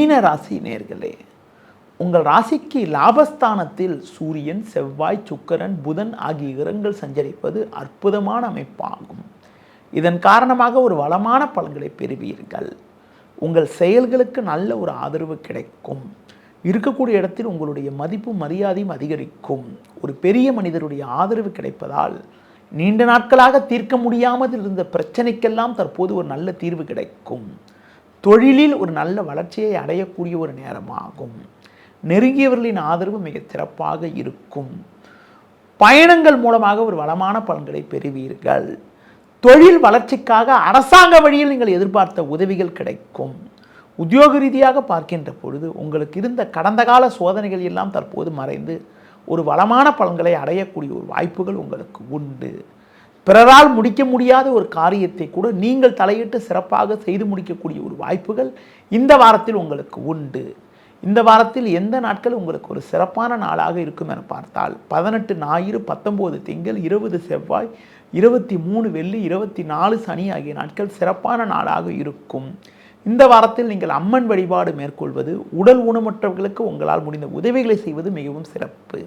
மீன ராசி நேயர்களே, உங்கள் ராசிக்கு லாபஸ்தானத்தில் சூரியன், செவ்வாய், சுக்கிரன், புதன் ஆகிய கிரகங்கள் சஞ்சரிப்பது அற்புதமான அமைப்பாகும். இதன் காரணமாக ஒரு வளமான பலன்களை பெறுவீர்கள். உங்கள் செயல்களுக்கு நல்ல ஒரு ஆதரவு கிடைக்கும். இருக்கக்கூடிய இடத்தில் உங்களுடைய மதிப்பும் மரியாதையும் அதிகரிக்கும். ஒரு பெரிய மனிதருடைய ஆதரவு கிடைப்பதால் நீண்ட நாட்களாக தீர்க்க முடியாமல் இருந்த பிரச்சனைக்கெல்லாம் தற்போது ஒரு நல்ல தீர்வு கிடைக்கும். தொழிலில் ஒரு நல்ல வளர்ச்சியை அடையக்கூடிய ஒரு நேரமாகும். நெருங்கியவர்களின் ஆதரவு மிக சிறப்பாக இருக்கும். பயணங்கள் மூலமாக ஒரு வளமான பலன்களை பெறுவீர்கள். தொழில் வளர்ச்சிக்காக அரசாங்க வழியில் நீங்கள் எதிர்பார்த்த உதவிகள் கிடைக்கும். உத்தியோக ரீதியாக பார்க்கின்ற பொழுது உங்களுக்கு இருந்த கடந்த கால சோதனைகள் எல்லாம் தற்போது மறைந்து ஒரு வளமான பலன்களை அடையக்கூடிய ஒரு வாய்ப்புகள் உங்களுக்கு உண்டு. பிறரால் முடிக்க முடியாத ஒரு காரியத்தை கூட நீங்கள் தலையிட்டு சிறப்பாக செய்து முடிக்கக்கூடிய ஒரு வாய்ப்புகள் இந்த வாரத்தில் உங்களுக்கு உண்டு. இந்த வாரத்தில் எந்த நாட்கள் உங்களுக்கு ஒரு சிறப்பான நாளாக இருக்கும் என பார்த்தால் 18 ஞாயிறு, 19 திங்கள், 20 செவ்வாய், 23 வெள்ளி, 24 சனி ஆகிய நாட்கள் சிறப்பான நாளாக இருக்கும். இந்த வாரத்தில் நீங்கள் அம்மன் வழிபாடு மேற்கொள்வது, உடல் ஊனமுற்றவர்களுக்கு உங்களால் முடிந்த உதவிகளை செய்வது மிகவும் சிறப்பு.